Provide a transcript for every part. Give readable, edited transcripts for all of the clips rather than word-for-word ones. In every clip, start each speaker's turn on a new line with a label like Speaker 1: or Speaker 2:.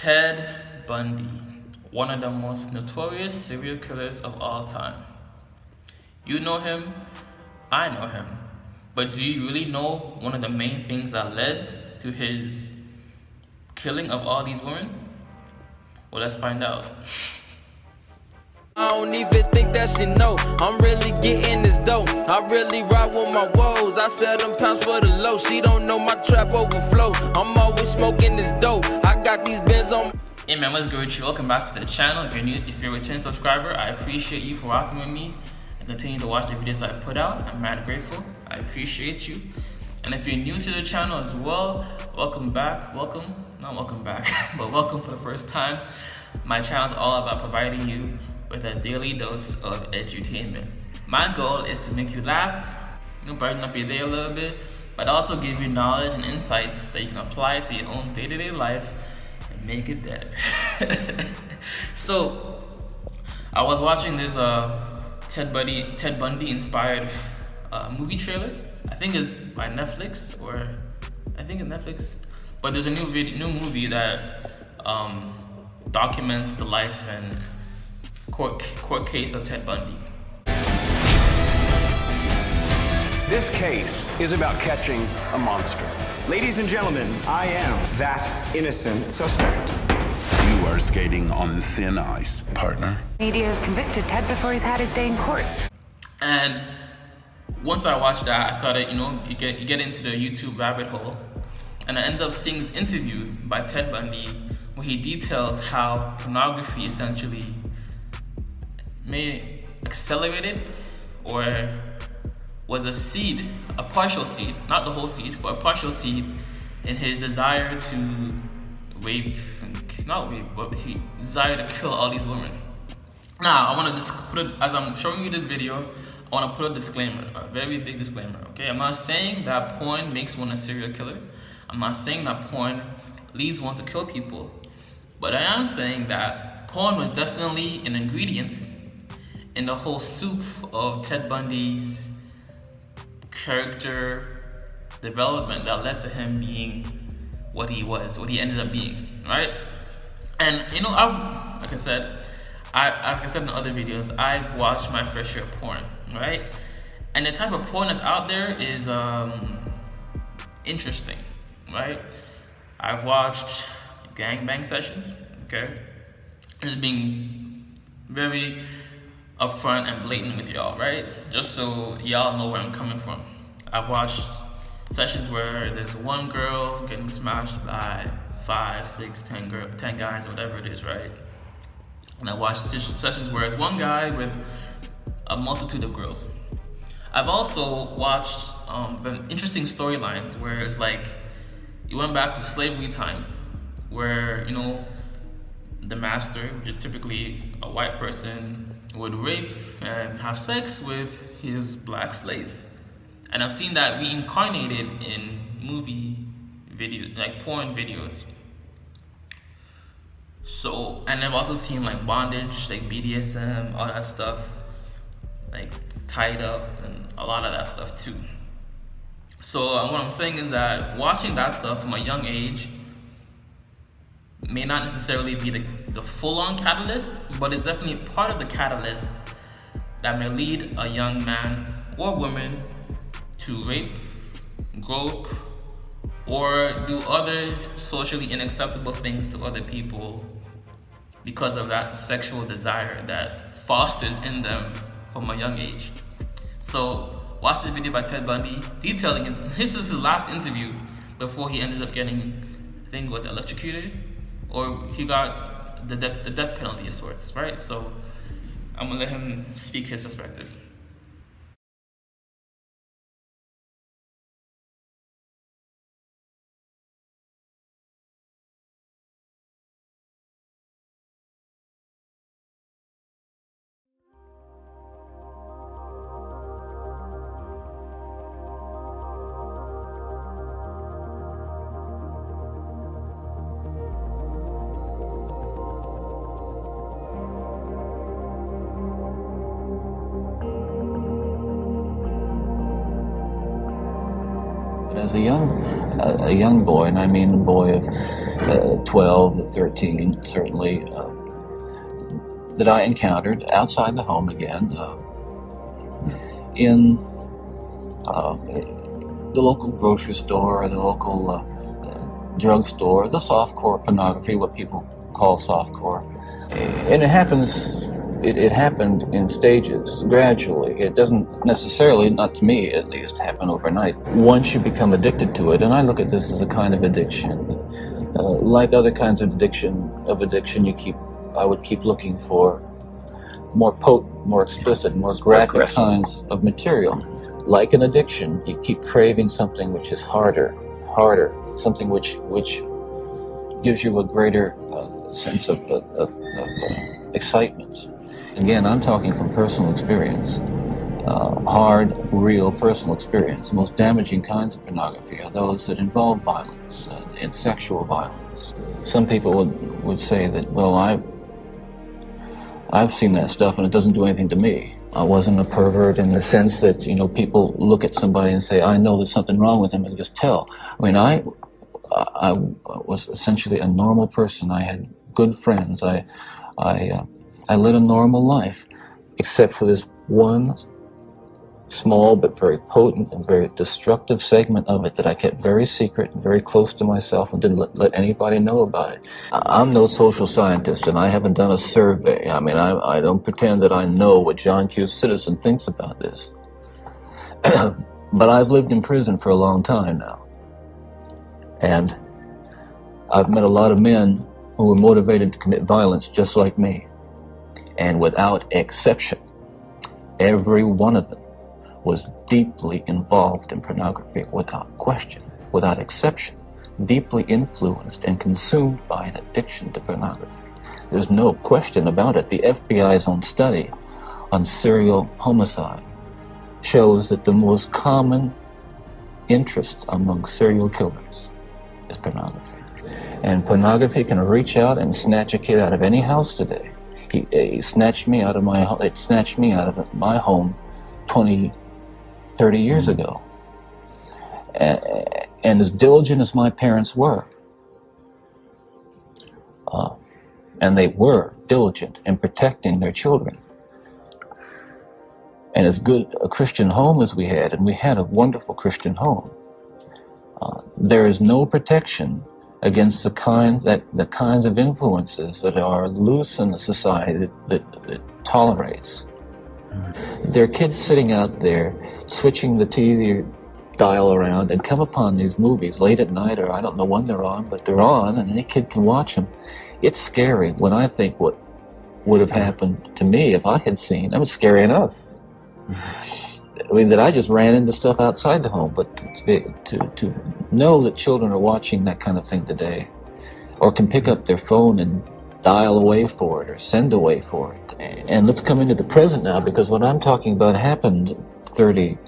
Speaker 1: Ted Bundy, one of the most notorious serial killers of all time. You know him, I know him, but do you really know one of the main things that led to his killing of all these women? Well, let's find out.
Speaker 2: I don't even think that she know I'm really getting this dough. I really ride with my woes. I sell them pounds for the low. She don't know my trap overflow. I'm always smoking this dope. I got these bins on.
Speaker 1: Hey man, what's good with you? Welcome back to the channel. If you're a returning subscriber, I appreciate you for rocking with me and continue to watch the videos I put out. I'm mad grateful. I appreciate you. And if you're new to the channel as well, welcome back. Not welcome back, but welcome for the first time. My channel is all about providing you with a daily dose of edutainment. My goal is to make you laugh, brighten up your day a little bit, but also give you knowledge and insights that you can apply to your own day-to-day life and make it better. So, I was watching this Ted Bundy inspired movie trailer. I think it's by Netflix, but there's a new movie that documents the life and court case of Ted Bundy.
Speaker 3: This case is about catching a monster.
Speaker 4: Ladies and gentlemen, I am that innocent suspect.
Speaker 5: You are skating on thin ice, partner.
Speaker 6: Media has convicted Ted before he's had his day in court.
Speaker 1: And once I watched that, I started, you get into the YouTube rabbit hole, and I ended up seeing this interview by Ted Bundy where he details how pornography essentially may accelerate it, or was a partial seed, not the whole seed, but a partial seed in his desire to he desired to kill all these women. Now, I want to put it, as I'm showing you this video, I want to put a disclaimer, a very big disclaimer, okay? I'm not saying that porn makes one a serial killer. I'm not saying that porn leads one to kill people. But I am saying that porn was definitely an ingredient in the whole soup of Ted Bundy's character development that led to him being what he ended up being, right? And like I said in other videos, I've watched my fair share of porn, right? And the type of porn that's out there is interesting, right? I've watched gangbang sessions, okay? Just being very upfront and blatant with y'all, right? Just so y'all know where I'm coming from. I've watched sessions where there's one girl getting smashed by 5, 6, 10 guys, whatever it is, right? And I watched sessions where it's one guy with a multitude of girls. I've also watched interesting storylines where it's like you went back to slavery times, where the master, which is typically a white person, would rape and have sex with his black slaves. And I've seen that reincarnated in movie videos, like porn videos. So, and I've also seen like bondage, like BDSM, all that stuff, like tied up and a lot of that stuff too. So what I'm saying is that watching that stuff from a young age may not necessarily be the full-on catalyst, but it's definitely part of the catalyst that may lead a young man or woman to rape, grope, or do other socially unacceptable things to other people because of that sexual desire that fosters in them from a young age. So watch this video by Ted Bundy detailing this is his last interview before he ended up getting, I think it was electrocuted, or he got the death penalty of sorts, right? So I'm gonna let him speak his perspective.
Speaker 7: As a young boy, and I mean a boy of 12 or 13, certainly, that I encountered outside the home again, in the local grocery store, or the local drugstore, the softcore pornography, what people call softcore. And it happens, it happened in stages, gradually. It doesn't necessarily, not to me at least, happen overnight. Once you become addicted to it, and I look at this as a kind of addiction, like other kinds of addiction, I would keep looking for more potent, more explicit, more graphic kinds of material. Like an addiction, you keep craving something which is harder, something which gives you a greater sense of excitement. Again, I'm talking from personal experience, hard, real personal experience. The most damaging kinds of pornography are those that involve violence and sexual violence. Some people would say that, well, I've seen that stuff and it doesn't do anything to me. I wasn't a pervert in the sense that, you know, people look at somebody and say, I know there's something wrong with him, and just tell. I mean, I was essentially a normal person. I had good friends. I led a normal life, except for this one small but very potent and very destructive segment of it that I kept very secret and very close to myself and didn't let anybody know about it. I'm no social scientist, and I haven't done a survey. I mean, I don't pretend that I know what John Q. Citizen thinks about this. But I've lived in prison for a long time now. And I've met a lot of men who were motivated to commit violence just like me. And without exception, every one of them was deeply involved in pornography, without question, without exception, deeply influenced and consumed by an addiction to pornography. There's no question about it. The FBI's own study on serial homicide shows that the most common interest among serial killers is pornography. And pornography can reach out and snatch a kid out of any house today. He snatched me out of my home. It snatched me out of my home 30 years ago. And as diligent as my parents were, and they were diligent in protecting their children, and as good a Christian home as we had, and we had a wonderful Christian home, there is no protection against the kinds of influences that are loose in the society that tolerates. There are kids sitting out there switching the TV dial around and come upon these movies late at night, or I don't know when they're on, but they're on and any kid can watch them. It's scary when I think what would have happened to me if I had seen. That was scary enough. I mean, that I just ran into stuff outside the home, but to know that children are watching that kind of thing today, or can pick up their phone and dial away for it or send away for it. And let's come into the present now, because what I'm talking about happened 30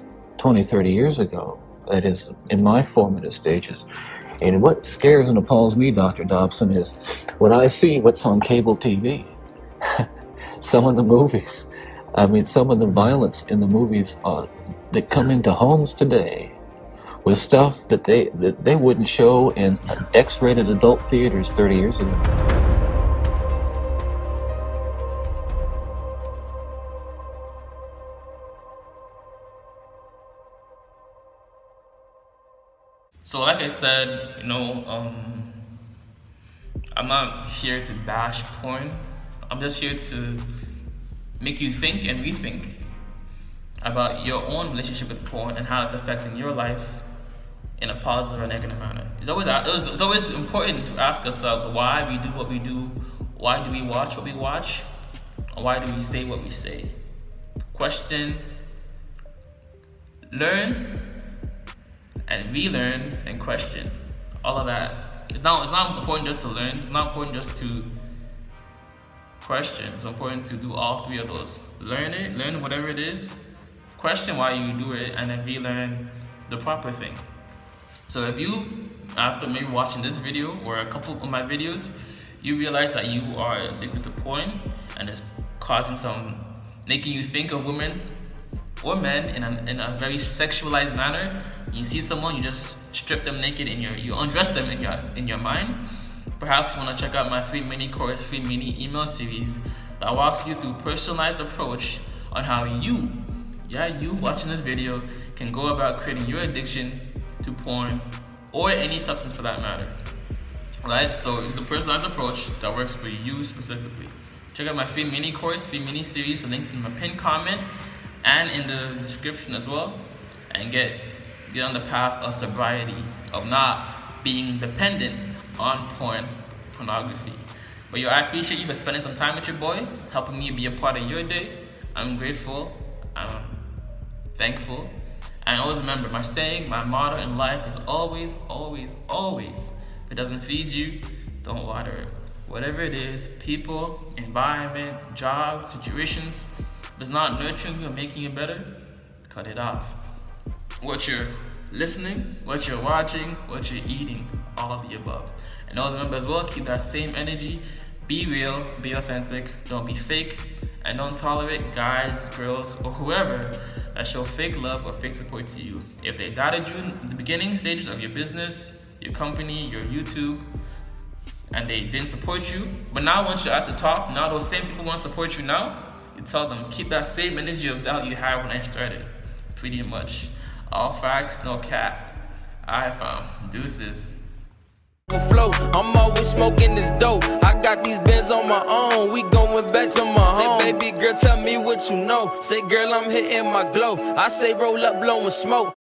Speaker 7: years ago. That is, in my formative stages. And what scares and appalls me, Dr. Dobson, is when I see what's on cable TV. Some of the movies, I mean, some of the violence in the movies that come into homes today with stuff that they wouldn't show in X-rated adult theaters 30 years ago.
Speaker 1: So like I said, you know, I'm not here to bash porn. I'm just here to make you think and rethink about your own relationship with porn and how it's affecting your life in a positive or negative manner. It's always important to ask ourselves why we do what we do, why do we watch what we watch, and why do we say what we say. Question, learn, and relearn and question. All of that. It's not important just to learn. It's not important just to question. It's important to do all three of those. Learn whatever it is, question why you do it, and then relearn the proper thing. So if you, after maybe watching this video or a couple of my videos, you realize that you are addicted to porn and it's making you think of women or men in a very sexualized manner. You see someone, you just strip them naked you undress them in your mind. Perhaps you want to check out my free mini course, free mini email series that walks you through personalized approach on how you watching this video can go about creating your addiction to porn or any substance for that matter. Right? So it's a personalized approach that works for you specifically. Check out my free mini course, free mini series, the link in my pinned comment and in the description as well, and get on the path of sobriety, of not being dependent on pornography. But I appreciate you for spending some time with your boy, helping me be a part of your day. I'm grateful, I'm thankful, and always remember my saying, my motto in life is always, always, always, if it doesn't feed you, don't water it. Whatever it is, people, environment, job, situations, if it's not nurturing you or making you better, cut it off. What you're listening, what you're watching, what you're eating, all of the above. And always remember as well, keep that same energy, be real, be authentic, don't be fake, and don't tolerate guys, girls, or whoever that show fake love or fake support to you. If they doubted you in the beginning stages of your business, your company, your YouTube, and they didn't support you, but now once you're at the top, now those same people want to support you now, you tell them, keep that same energy of doubt you had when I started. Pretty much. All facts, no cap. Alright fam, deuces.
Speaker 2: Flow. I'm always smoking this dope. I got these bins on my own. We going back to my home. Say, baby girl, tell me what you know. Say, girl, I'm hitting my glow. I say, roll up, blowing smoke.